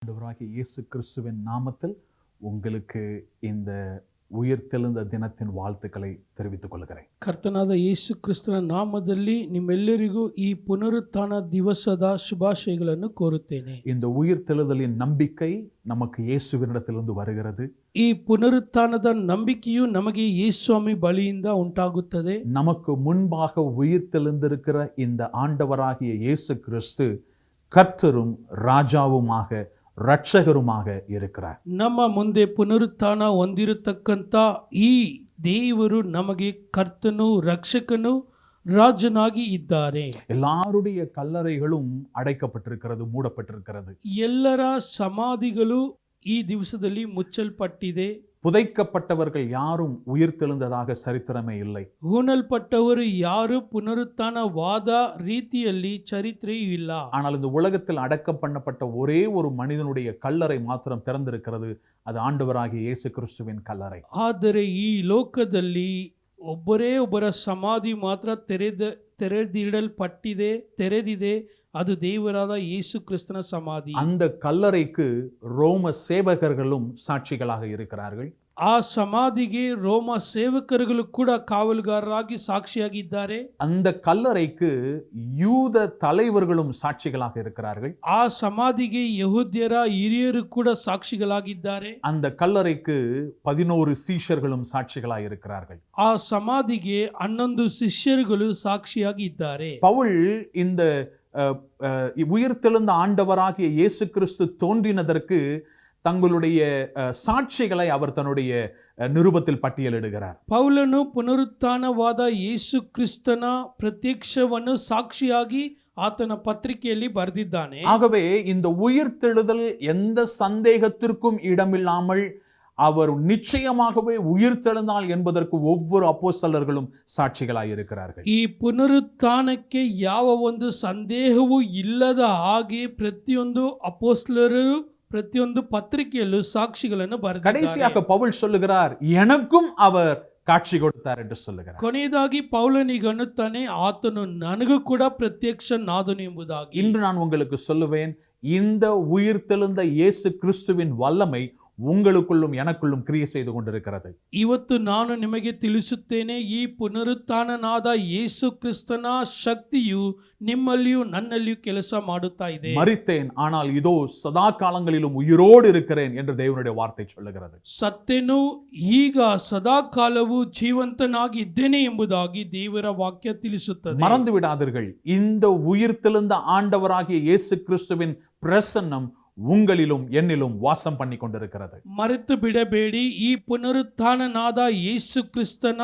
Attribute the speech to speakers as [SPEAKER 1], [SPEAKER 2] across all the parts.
[SPEAKER 1] ஆண்டவராகிய இயேசு கிறிஸ்துவின் நாமத்தில் உங்களுக்கு இந்த ಉಯಿರ್ತೆಳುಂದ ದಿನத்தின் வாழ்த்துக்களை தெரிவித்துக் கொள்கிறேன்.
[SPEAKER 2] ಕರ್ತನಾದ ಯೇಸು ಕ್ರಿಸ್ತನ ನಾಮದಲ್ಲಿ ನಿಮ್ಮೆಲ್ಲರಿಗೂ ಈ ಪುನರುತ್ಥಾನ ದಿವಸದ ಶುಭಾಶಯಗಳನ್ನು ಕೋರುತ್ತೇನೆ.
[SPEAKER 1] இந்த உயிர்த்தெழுதலின் நம்பிக்கை நமக்கு இயேசுவினிடத்திலிருந்து வருகிறது.
[SPEAKER 2] ಈ ಪುನರುತ್ಥಾನದ ನಂಬಿಕೆಯು ನಮಗೆ ಯೇಸುಸ್ವಾಮಿ ಬಳಿಯಿಂದ ಉಂಟಾಗುತ್ತದೆ.
[SPEAKER 1] நமக்கு முன்பாக உயிர்த்தெழுந்திருக்கிற இந்த ஆண்டவராகிய இயேசு கிறிஸ்து கர்த்தரும் ராஜாவுமாக ರಕ್ಷಕರುமாக இருக்கிறார்.
[SPEAKER 2] ನಮ್ಮ ಮುಂದೆ ಪುನರುತ್ಥಾನ ಹೊಂದಿರತಕ್ಕಂತ ಈ ದೇವರು ನಮಗೆ ಕರ್ತನು ರಕ್ಷಕನು ರಾಜನಾಗಿ ಇದ್ದಾರೆ.
[SPEAKER 1] எல்லாருடைய கல்லறைகளும் அடைக்கப்பட்டிருக்கிறது, மூடப்பட்டிருக்கிறது.
[SPEAKER 2] ಎಲ್ಲರ ಸಮಾಧಿಗಳು ಈ ದಿವಸದಲ್ಲಿ ಮುಚ್ಚಲ್ಪಟ್ಟಿದೆ.
[SPEAKER 1] புதைக்கப்பட்டவர்கள் யாரும் உயிர்த்தெழுந்ததாக சரித்திரமே இல்லை.
[SPEAKER 2] ಹೂಣಲ್ಪಟ್ಟವರು ಯಾರು ಪುನರುತ್ಥಾನವಾದ ರೀತಿಯಲ್ಲಿ ಚರಿತ್ರೆಯೂ ಇಲ್ಲ.
[SPEAKER 1] ஆனால் இந்த உலகத்தில் அடக்கம் பண்ணப்பட்ட ஒரே ஒரு மனிதனுடைய கல்லறை மாத்திரம் திறந்திருக்கிறது. அது ஆண்டவராகிய இயேசு கிறிஸ்துவின் கல்லறை.
[SPEAKER 2] ಆದರೆ ಈ ಲೋಕದಲ್ಲಿ ಒಬ್ಬರ ಸಮಾಧಿ ಮಾತ್ರ ತೆರೆದಿದೆ. ಅದು ದೇವರಾದ ಯೇಸು ಕ್ರಿಸ್ತನ ಸಮಾಧಿ.
[SPEAKER 1] அந்த கல்லறைக்கு ரோம சேவகர்களும் சாட்சிகளாக இருக்கிறார்கள்.
[SPEAKER 2] ಆ ಸಮಾಧಿಗೆ ರೋಮ ಸೇವಕರುಗಳು ಕೂಡ ಕಾವಲುಗಾರರಾಗಿ ಸಾಕ್ಷಿಯಾಗಿದ್ದಾರೆ.
[SPEAKER 1] அந்த கல்லறைக்கு யூத தலைவர்களும் சாட்சிகளாக இருக்கிறார்கள்.
[SPEAKER 2] ಆ ಸಮಾಧಿಗೆ ಯಹೂದ್ಯರ ಹಿರಿಯರು ಕೂಡ ಸಾಕ್ಷಿಗಳಾಗಿದ್ದಾರೆ.
[SPEAKER 1] அந்த கல்லறைக்கு 11 சீஷர்களும் சாட்சிகளாக இருக்கிறார்கள்.
[SPEAKER 2] ಆ ಸಮಾಧಿಗೆ 11 ಶಿಷ್ಯರುಗಳು ಸಾಕ್ಷಿಯಾಗಿದ್ದಾರೆ.
[SPEAKER 1] பவுல் இந்த உயிர்த்தெழுந்த ஆண்டவராகிய இயேசு கிறிஸ்து தோன்றினதற்கு தங்களுடைய சாட்சிகளை அவர் தன்னுடைய நிருபத்தில் பட்டியலிடுகிறார்.
[SPEAKER 2] ಪೌಲನು ಪುನರುತ್ಥಾನವಾದ ಯೇಸು ಕ್ರಿಸ್ತನ ಪ್ರತ್ಯಕ್ಷವನ್ನು ಸಾಕ್ಷಿಯಾಗಿ ಆತನ ಪತ್ರಿಕೆಯಲ್ಲಿ ಬರೆದಿದ್ದಾನೆ.
[SPEAKER 1] ஆகவே இந்த உயிர்த்தெழுதல் எந்த சந்தேகத்திற்கும் இடமில்லாமல் அவர் நிச்சயமாகவே உயிர்த்தெழுந்தால் என்பதற்கு ஒவ்வொரு அப்போஸ்தலர்களும் சாட்சிகளாய் இருக்கிறார்கள்.
[SPEAKER 2] ಈ ಪುನರುತ್ಥಾನಕ್ಕೆ ಯಾವ ಒಂದು ಸಂದೇಹವೂ ಇಲ್ಲದ ಹಾಗೆ ಪ್ರತಿಯೊಂದು ಅಪೊಸ್ತಲರು ಪ್ರತಿಯೊಂದು ಪತ್ರಿಕೆಯಲ್ಲೂ ಸಾಕ್ಷಿಗಳನ್ನು ಬರೆದಿದ್ದಾರೆ.
[SPEAKER 1] கடைசியாக பவுல் சொல்லுகிறார், எனக்கும் அவர் காட்சி கொடுத்தார் என்று சொல்லுகிறார்.
[SPEAKER 2] ಕೊನೆಯದಾಗಿ ಪೌಲನಿಗೆ ಅನ್ನುತ್ತಾನೆ, ಆತನು ನನಗೂ ಕೂಡ ಪ್ರತ್ಯಕ್ಷನಾದನು ಎಂಬುದಾಗಿ.
[SPEAKER 1] இன்று நான் உங்களுக்கு சொல்லுவேன், இந்த உயிர்த்தெழுந்த இயேசு கிறிஸ்துவின் வல்லமை உங்களுக்குள்ளும் எனக்குள்ளும் கிரியை செய்து கொண்டிருக்கிறது.
[SPEAKER 2] ಇವತ್ತು ನಾನು ನಿಮಗೆ ತಿಳಿಸುತ್ತೇನೆ, ಈ ಪುನರುತ್ಥಾನನಾದ ಯೇಸು ಕ್ರಿಸ್ತನ ಶಕ್ತಿಯು ನಿಮ್ಮಲ್ಲಿಯೂ ನನ್ನಲ್ಲಿಯೂ ಕೆಲಸ ಮಾಡುತ್ತಾ ಇದೆ.
[SPEAKER 1] மரித்தேன், ஆனால் இதோ சதா காலங்களிலும் உயிரோடு இருக்கிறேன் என்று தேவனுடைய வார்த்தை சொல்லுகிறது.
[SPEAKER 2] ಸತ್ತೆನು ಈಗ ಸದಾ ಕಾಲವೂ ಜೀವಂತನಾಗಿ ಇದ್ದೇನೆ ಎಂಬುದಾಗಿ ದೇವರ ವಾಕ್ಯ ತಿಳಿಸುತ್ತದೆ.
[SPEAKER 1] மறந்து விடாதீர்கள், இந்த உயிர்த்தெழுந்த ஆண்டவராகிய இயேசு கிறிஸ்துவின் பிரசன்னம் உங்களிலும் என்னிலும் வாசம் பண்ணி கொண்டிருக்கிறது.
[SPEAKER 2] ಮರೆತು ಬಿಡಬೇಡಿ, ಈ ಪುನರುತ್ಥಾನನಾದ ಯೇಸು ಕ್ರಿಸ್ತನ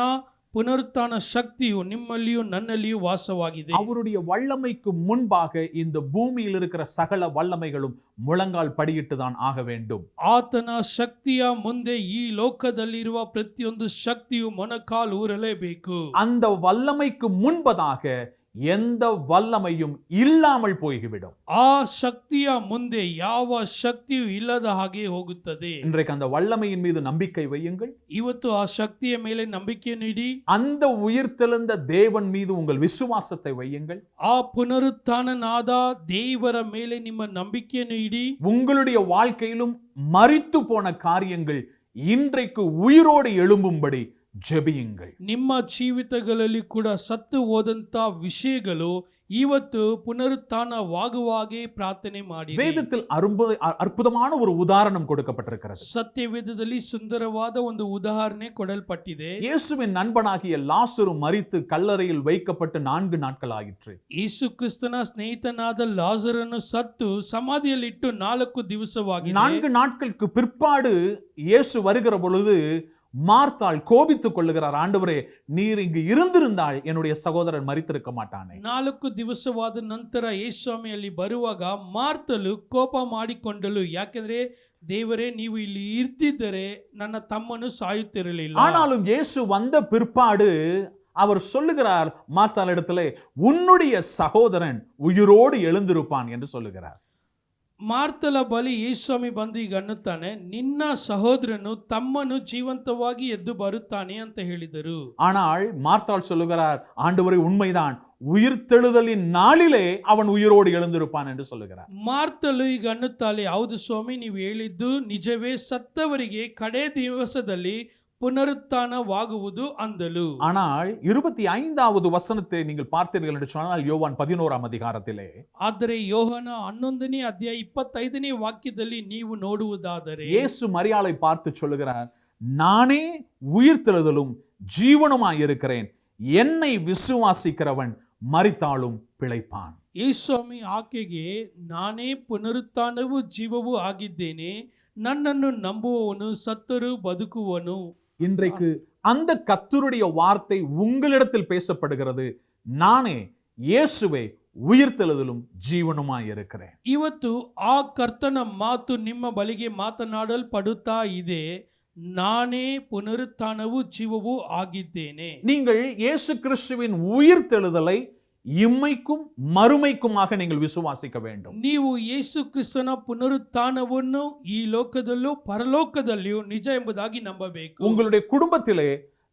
[SPEAKER 2] ಪುನರುತ್ಥಾನ ಶಕ್ತಿಯು ನಿಮ್ಮಲ್ಲಿಯೂ ನನ್ನಲ್ಲಿಯೂ ವಾಸವಾಗಿದೆ.
[SPEAKER 1] அவருடைய வல்லமைக்கு முன்பாக இந்த பூமியில் இருக்கிற சகல வல்லமைகளும் முழங்கால் படியிட்டுதான் ஆக வேண்டும்.
[SPEAKER 2] ಆತನ ಶಕ್ತಿಯ ಮುಂದೆ ಈ ಲೋಕದಲ್ಲಿರುವ ಪ್ರತಿಯೊಂದು ಶಕ್ತಿಯು ಮೊಣಕಾಲು ಊರಲೇಬೇಕು.
[SPEAKER 1] அந்த வல்லமைக்கு முன்பதாக எந்த வல்லமையும் இல்லாமல் போய்விடும்.
[SPEAKER 2] ಆ ಶಕ್ತಿಯ ಮುಂದೆ ಯಾವ ಶಕ್ತಿಯೂ ಇಲ್ಲದ ಹಾಗೆ ಹೋಗುತ್ತದೆ.
[SPEAKER 1] இன்றைக்கு அந்த வல்லமையின் மீது நம்பிக்கை வையுங்கள்.
[SPEAKER 2] ಇವತ್ತು ಆ ಶಕ್ತಿಯ ಮೇಲೆ ನಂಬಿಕೆಯನ್ನು ಇಡಿ.
[SPEAKER 1] அந்த உயிர்த்தெழுந்த தேவன் மீது உங்கள் விசுவாசத்தை வையுங்கள்.
[SPEAKER 2] ಆ ಪುನರುತ್ಥಾನನಾದ ದೇವರ ಮೇಲೆ ನಿಮ್ಮ ನಂಬಿಕೆಯನ್ನು ಇಡಿ.
[SPEAKER 1] உங்களுடைய வாழ்க்கையிலும் மரித்து போன காரியங்கள் இன்றைக்கு உயிரோடு எழும்பும்படி ಜೆಬಿಯುங்கள்.
[SPEAKER 2] ನಿಮ್ಮ ಜೀವಿತಗಳಲ್ಲಿ ಕೂಡ ಸತ್ತು ಹೋದಂತ ವಿಷಯಗಳು ಇವತ್ತು ಪುನರುತ್ಥಾನವಾಗುವಾಗೆ ಪ್ರಾರ್ಥನೆ ಮಾಡಿ.
[SPEAKER 1] வேதத்தில் அற்புதமான ஒரு உதாரணம் கொடுக்கப்பட்டிருக்கிறது.
[SPEAKER 2] ಸತ್ಯವೇದದಲ್ಲಿ ಸುಂದರವಾದ ಒಂದು ಉದಾಹರಣೆ ಕೊಡಲ್ಪಟ್ಟಿದೆ.
[SPEAKER 1] இயேசுவின் நண்பனாகிய லாசரு மரித்து கல்லறையில் வைக்கப்பட்டு 4 நாட்கள் ஆயிற்று.
[SPEAKER 2] ಯೇಸು ಕ್ರಿಸ್ತನ ಸ್ನೇಹಿತನಾದ ಲಾಜರನು ಸತ್ತು ಸಮಾಧಿಯಲ್ಲಿಟ್ಟು 4 ದಿವಸವಾಗಿದೆ.
[SPEAKER 1] 4 நாட்களுக்கு பிற்பாடு இயேசு வருகிற பொழுது மார்த்தாள் கோபித்துக் கொள்ளுகிறார், ஆண்டவரே, நீர் இங்கு இருந்திருந்தால் என்னுடைய சகோதரன் மரித்திருக்க மாட்டானே.
[SPEAKER 2] 4 ದಿವಸವಾದ ನಂತರ ಯೇಸುಸ್ವಾಮಿಯಲ್ಲಿ ಬರುವಾಗ ಮಾರ್ತಳು ಕೋಪ ಮಾಡಿಕೊಂಡಳು, ಯಾಕೆಂದ್ರೆ ದೇವರೇ, ನೀವು ಇಲ್ಲಿ ಇರ್ತಿದ್ದರೆ ನನ್ನ ತಮ್ಮನು ಸಾಯುತ್ತಿರಲಿಲ್ಲ.
[SPEAKER 1] ஆனாலும் இயேசு வந்த பிற்பாடு அவர் சொல்லுகிறார் மார்த்தாள் இடத்திலே, உன்னுடைய சகோதரன் உயிரோடு எழுந்திருப்பான் என்று சொல்லுகிறார்.
[SPEAKER 2] ಮಾರ್ತಲ ಬಳಿ ಯೇಸುಸ್ವಾಮಿ ಬಂದು ಈಗ ಅನ್ನುತ್ತಾನೆ, ನಿನ್ನ ಸಹೋದರನು ತಮ್ಮನು ಜೀವಂತವಾಗಿ ಎದ್ದು ಬರುತ್ತಾನೆ ಅಂತ ಹೇಳಿದರು.
[SPEAKER 1] ஆனால் மார்த்தாள் சொல்லுகிறார், ஆண்டவரே உண்மைதான், உயிர்த்தெழுதலின் நாளிலே அவன் உயிரோடு எழுந்திருப்பான் என்று சொல்லுகிறார்.
[SPEAKER 2] ಮಾರ್ತಲು ಈಗ ಅನ್ನುತ್ತಾಳೆ, ಹೌದು ಸ್ವಾಮಿ, ನೀವು ಹೇಳಿದ್ದು ನಿಜವೇ, ಸತ್ತವರಿಗೆ ಕಡೆ ದಿವಸದಲ್ಲಿ புனருத்தானவாகுವುದು ಅಂದಳು.
[SPEAKER 1] ஆனால் 25வது வசனத்தை நீங்கள் பார்த்தீர்கள் என்று சொன்னால் யோவான் 11ஆம் அதிகாரத்திலே,
[SPEAKER 2] ಆದರೆ ಯೋಹನ 11ನೇ ಅಧ್ಯಾಯ 25ನೇ ವಾಕ್ಯದಲ್ಲಿ ನೀವು ನೋಡುವುದಾದರೆ
[SPEAKER 1] இயேசு மரியாளை பார்த்து சொல்லுகிறார், நானே உயிர்த்தெழுதலும் ஜீவனுமாய் இருக்கிறேன், என்னை விசுவாசிக்கிறவன் மரித்தாலும் பிழைப்பான்.
[SPEAKER 2] ಯೇಸುಸ್ವಾಮಿ ಆಕೆಗೆ, ನಾನೇ ಪುನರುತ್ಥಾನವೂ ಜೀವವೂ ಆಗಿದ್ದೇನೆ, ನನ್ನನ್ನು ನಂಬುವವನು ಸತ್ತರೂ ಬದುಕುವನು.
[SPEAKER 1] இன்றைக்கு அந்த கர்த்தருடைய வார்த்தை உங்களிடத்தில் பேசப்படுகிறது. நானே இயேசுவே உயிர்த்தெழுதலும் ಜೀವನುಮಾய் இருக்கிறேன்.
[SPEAKER 2] ಇವತ್ತು ಆ ಕರ್ತನ ಮಾತು ನಿಮ್ಮ ಬಳಿಗೆ ಮಾತನಾಡಲ್ಪಡುತ್ತಾ ಇದೆ, ನಾನೇ ಪುನರುತ್ಥಾನವೂ ಜೀವವೂ ಆಗಿದ್ದೇನೆ.
[SPEAKER 1] நீங்கள் இயேசு கிறிஸ்துவின் உயிர்த்தெழுதலை இம்மைக்கும் மறுமைக்குமாக நீங்கள் விசுவாசிக்க வேண்டும்.
[SPEAKER 2] ನೀವು ಯೇಸು ಕ್ರಿಸ್ತನ ಪುನರುತ್ಥಾನವನ್ನು ಈ ಲೋಕದಲ್ಲೂ ಪರಲೋಕದಲ್ಲಿಯೂ ನಿಜ ಎಂಬುದಾಗಿ ನಂಬಬೇಕು.
[SPEAKER 1] உங்களுடைய குடும்பத்திலே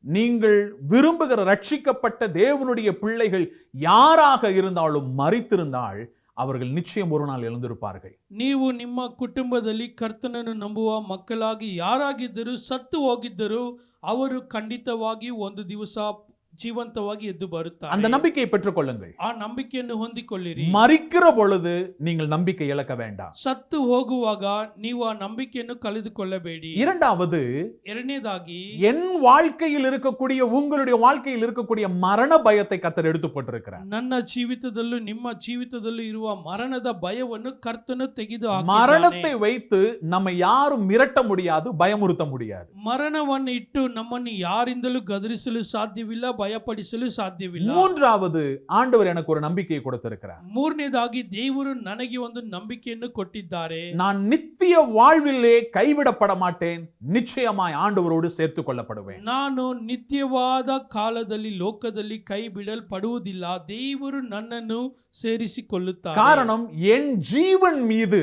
[SPEAKER 1] நீங்கள் விரும்புகிற ரட்சிக்கப்பட்ட தேவனுடைய பிள்ளைகள் யாராக இருந்தாலும் மரித்திருந்தால் அவர்கள் நிச்சயம் ஒரு நாள் எழுந்திருப்பார்கள்.
[SPEAKER 2] ನೀವು ನಿಮ್ಮ ಕುಟುಂಬದಲ್ಲಿ ಕರ್ತನನ್ನು ನಂಬುವ ಮಕ್ಕಳಾಗಿ ಯಾರಾಗಿದ್ದರೂ ಸತ್ತು ಹೋಗಿದ್ದರೂ ಅವರು ಖಂಡಿತವಾಗಿ ಒಂದು ದಿವಸ ಜೀವಂತವಾಗಿ ಎದ್ದು ಬರುತ್ತಾರೆ.
[SPEAKER 1] அந்த நம்பிக்கையை பெற்றுக்கொள்ளுங்கள்.
[SPEAKER 2] ಆ ನಂಬಿಕೆಯನ್ನು ಹೊಂದಿಕೊಳ್ಳಿರಿ.
[SPEAKER 1] மரிக்கிற பொழுது நீங்கள் நம்பிக்கை இழக்க வேண்டாம்.
[SPEAKER 2] ಸತ್ತು ಹೋಗುವಾಗ ನೀವು ಆ ನಂಬಿಕೆಯನ್ನು ಕಳೆದುಕೊಳ್ಳಬೇಡಿ.
[SPEAKER 1] இரண்டாவது,
[SPEAKER 2] ಎರಡನೇದಾಗಿ
[SPEAKER 1] என் வாழ்க்கையில் இருக்கக்கூடிய உங்களுடைய வாழ்க்கையில் இருக்கக்கூடிய மரண பயத்தை கர்த்தர் எடுத்து போட்டிருக்கிறார்.
[SPEAKER 2] ನನ್ನ ಜೀವಿತದಲ್ಲೂ ನಿಮ್ಮ ಜೀವಿತದಲ್ಲೂ ಇರುವ ಮರಣದ ಭಯವನ್ನು ಕರ್ತನು ತೆಗೆದು
[SPEAKER 1] மரணத்தை
[SPEAKER 2] ಹಾಕಿದ್ದಾನೆ.
[SPEAKER 1] வைத்து நம்மை யாரும் மிரட்ட முடியாது, பயமுறுத்த முடியாது.
[SPEAKER 2] ಮರಣವನ್ನು ಇಟ್ಟು ನಮ್ಮನ್ನು ಯಾರಿಂದಲೂ ಗದರಿಸಲು ಸಾಧ್ಯವಿಲ್ಲ, ಭಯಪಡಿಸಲು ಸಾಧ್ಯವಿಲ್ಲ.
[SPEAKER 1] மூன்றாவது, ஆண்டவர் எனக்கு ஒரு நம்பிக்கையை கொடுத்திருக்கிறார்.
[SPEAKER 2] ಮೂರನೇದಾಗಿ ದೇವರು ನನಗೆ ಒಂದು ನಂಬಿಕೆಯನ್ನು ಕೊಟ್ಟಿದ್ದಾರೆ.
[SPEAKER 1] நான் நித்திய வாழ்விலே கைவிடப்பட மாட்டேன், நிச்சயமாய் ஆண்டவரோடு சேர்த்துக் கொள்ளப்படுவேன்.
[SPEAKER 2] ನಾನು ನಿತ್ಯವಾದ ಕಾಲದಲ್ಲಿ ಲೋಕದಲ್ಲಿ ಕೈ ಬಿಡಲ್ಪಡುವುದಿಲ್ಲ, ದೇವರು ನನ್ನನ್ನು ಸೇರಿಸಿಕೊಳ್ಳುತ್ತಾರೆ.
[SPEAKER 1] காரணம், என் ஜீவன் மீது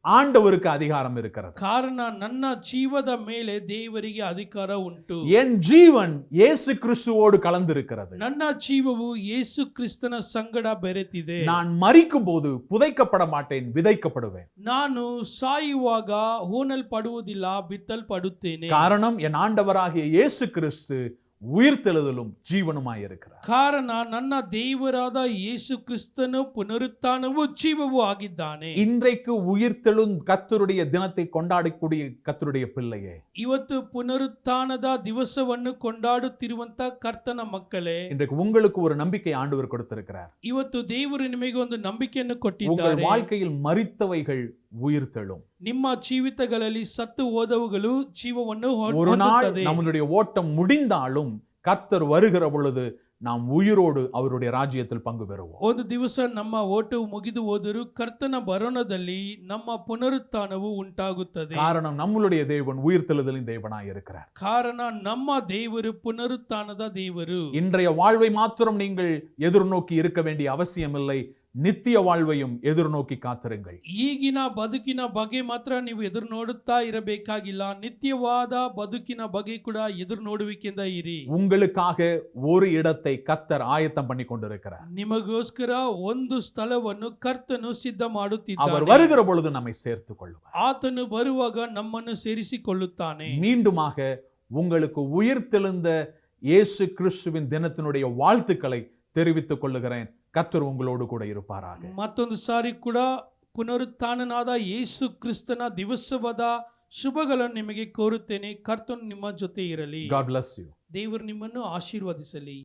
[SPEAKER 1] ஆண்டவருக்கு அதிகாரம் இருக்கிறது.
[SPEAKER 2] ಕಾರಣ ನನ್ನ ಜೀವದ ಮೇಲೆ ದೇವರಿಗೆ ಅಧಿಕಾರ ಉಂಟು.
[SPEAKER 1] என் ஜீவன் இயேசு கிறிஸ்துவோடு கலந்திருக்கிறது.
[SPEAKER 2] ನನ್ನ ಜೀವವು ಯೇಸು ಕ್ರಿಸ್ತನ ಸಂಗಡ ಬೆರೆತಿದೆ.
[SPEAKER 1] நான் மரிக்கும் போது புதைக்கப்பட மாட்டேன், விதைக்கப்படுவேன்.
[SPEAKER 2] ನಾನು ಸಾಯುವಾಗ ಹೂಣಲ್ಪಡುವುದಿಲ್ಲ, ಬಿತ್ತಲ್ಪಡುತ್ತೇನೆ.
[SPEAKER 1] காரணம், என் ஆண்டவராகிய இயேசு கிறிஸ்து உயிர்த்தெழுதலும் ஜீவனுமாய் இருக்கிறார்.
[SPEAKER 2] ಕಾರಣ ನನ್ನ ದೇವರಾದ ಯೇಸು ಕ್ರಿಸ್ತನು ಪುನರುತ್ಥಾನವೂ ಜೀವವೂ ಆಗಿದ್ದಾನೆ.
[SPEAKER 1] இன்றைக்கு உயிர்த்தெழும் கர்த்தருடைய தினத்தை கொண்டாடக்கூடிய கர்த்தருடைய பிள்ளையே,
[SPEAKER 2] ಇವತ್ತು ಪುನರುತ್ಥಾನದ ದಿವಸವನ್ನು ಕೊಂಡಾಡುತ್ತಿರುವಂತ ಕರ್ತನ ಮಕ್ಕಳೇ,
[SPEAKER 1] இன்றைக்கு உங்களுக்கு ஒரு நம்பிக்கை ஆண்டவர் கொடுத்திருக்கிறார்.
[SPEAKER 2] ಇವತ್ತು ದೇವರು ನಿಮಗೆ ಒಂದು ನಂಬಿಕೆಯನ್ನು
[SPEAKER 1] உங்கள்
[SPEAKER 2] ಕೊಟ್ಟಿದ್ದಾರೆ.
[SPEAKER 1] வாழ்க்கையில் மரித்தவைகள் உயிர்த்தெழும்.
[SPEAKER 2] ನಿಮ್ಮ ಜೀವಿತಗಳಲ್ಲಿ ಸತ್ತು ಹೋದವುಗಳು ಜೀವವನ್ನು
[SPEAKER 1] ஒரு நாள்
[SPEAKER 2] ಹೊಂದುತ್ತದೆ.
[SPEAKER 1] நம்முடைய ஓட்டம் முடிந்தாலும் கர்த்தர் வருகிற பொழுது நாம் உயிரோடு அவருடைய ராஜ்யத்தில் பங்கு பெறுவோம்.
[SPEAKER 2] ಒಂದು ದಿವಸ ನಮ್ಮ ಓಟವು ಮುಗಿದು ಹೋದರೂ ಕರ್ತನ ಬರೋಣದಲ್ಲಿ ನಮ್ಮ ಪುನರುತ್ಥಾನವು ಉಂಟಾಗುತ್ತದೆ.
[SPEAKER 1] காரணம், நம்மளுடைய தேவன் உயிர்த்தெழுதலின் தேவனாய் இருக்கிறார்.
[SPEAKER 2] ಕಾರಣ ನಮ್ಮ ದೇವರು ಪುನರುತ್ಥಾನದ ದೇವರು.
[SPEAKER 1] இன்றைய வாழ்வை மாத்திரம் நீங்கள் எதிர்நோக்கி இருக்க வேண்டிய அவசியமில்லை, நித்திய வாழ்வையும் எதிர்நோக்கி காத்திருங்கள்.
[SPEAKER 2] ಈಗಿನ ಬದುಕಿನ ಬಗ್ಗೆ ಮಾತ್ರ ನೀವು ಎದುರು ನೋಡುತ್ತಾ ಇರಬೇಕಾಗಿಲ್ಲ, ನಿತ್ಯವಾದ ಬದುಕಿನ ಬಗ್ಗೆ ಕೂಡ ಎದುರು ನೋಡುವಿಕೆಯಿಂದ ಇರಿ.
[SPEAKER 1] உங்களுக்காக ஒரு இடத்தை கர்த்தர் ஆயத்தம் பண்ணி கொண்டிருக்கிறார்.
[SPEAKER 2] ನಿಮಗೋಸ್ಕರ ಒಂದು ಸ್ಥಳವನ್ನು ಕರ್ತನು ಸಿದ್ಧ
[SPEAKER 1] அவர்
[SPEAKER 2] ಮಾಡುತ್ತಿದ್ದಾನೆ.
[SPEAKER 1] வருகிற பொழுது நம்மை சேர்த்துக் கொள்வார்.
[SPEAKER 2] ಆತನು ಬರುವಾಗ ನಮ್ಮನ್ನು ಸೇರಿಸಿಕೊಳ್ಳುತ್ತಾನೆ.
[SPEAKER 1] மீண்டுமாக உங்களுக்கு உயிர்த்தெழுந்த இயேசு கிறிஸ்துவின் தினத்தினுடைய வாழ்த்துக்களை தெரிவித்துக் கொள்ளுகிறேன். கர்த்தர் உங்களோடு கூட இருப்பாராக.
[SPEAKER 2] ಮತ್ತೊಂದು ಸಾರಿ ಕೂಡ ಪುನರುತ್ಥಾನನಾದ ಯೇಸು ಕ್ರಿಸ್ತನ ದಿವಸವಾದ ಶುಭಗಳನ್ನು ನಿಮಗೆ ಕೋರುತ್ತೇನೆ. ಕರ್ತನು ನಿಮ್ಮ ಜೊತೆ ಇರಲಿ.
[SPEAKER 1] God bless you.
[SPEAKER 2] ದೇವರು ನಿಮ್ಮನ್ನು ಆಶೀರ್ವದಿಸಲಿ.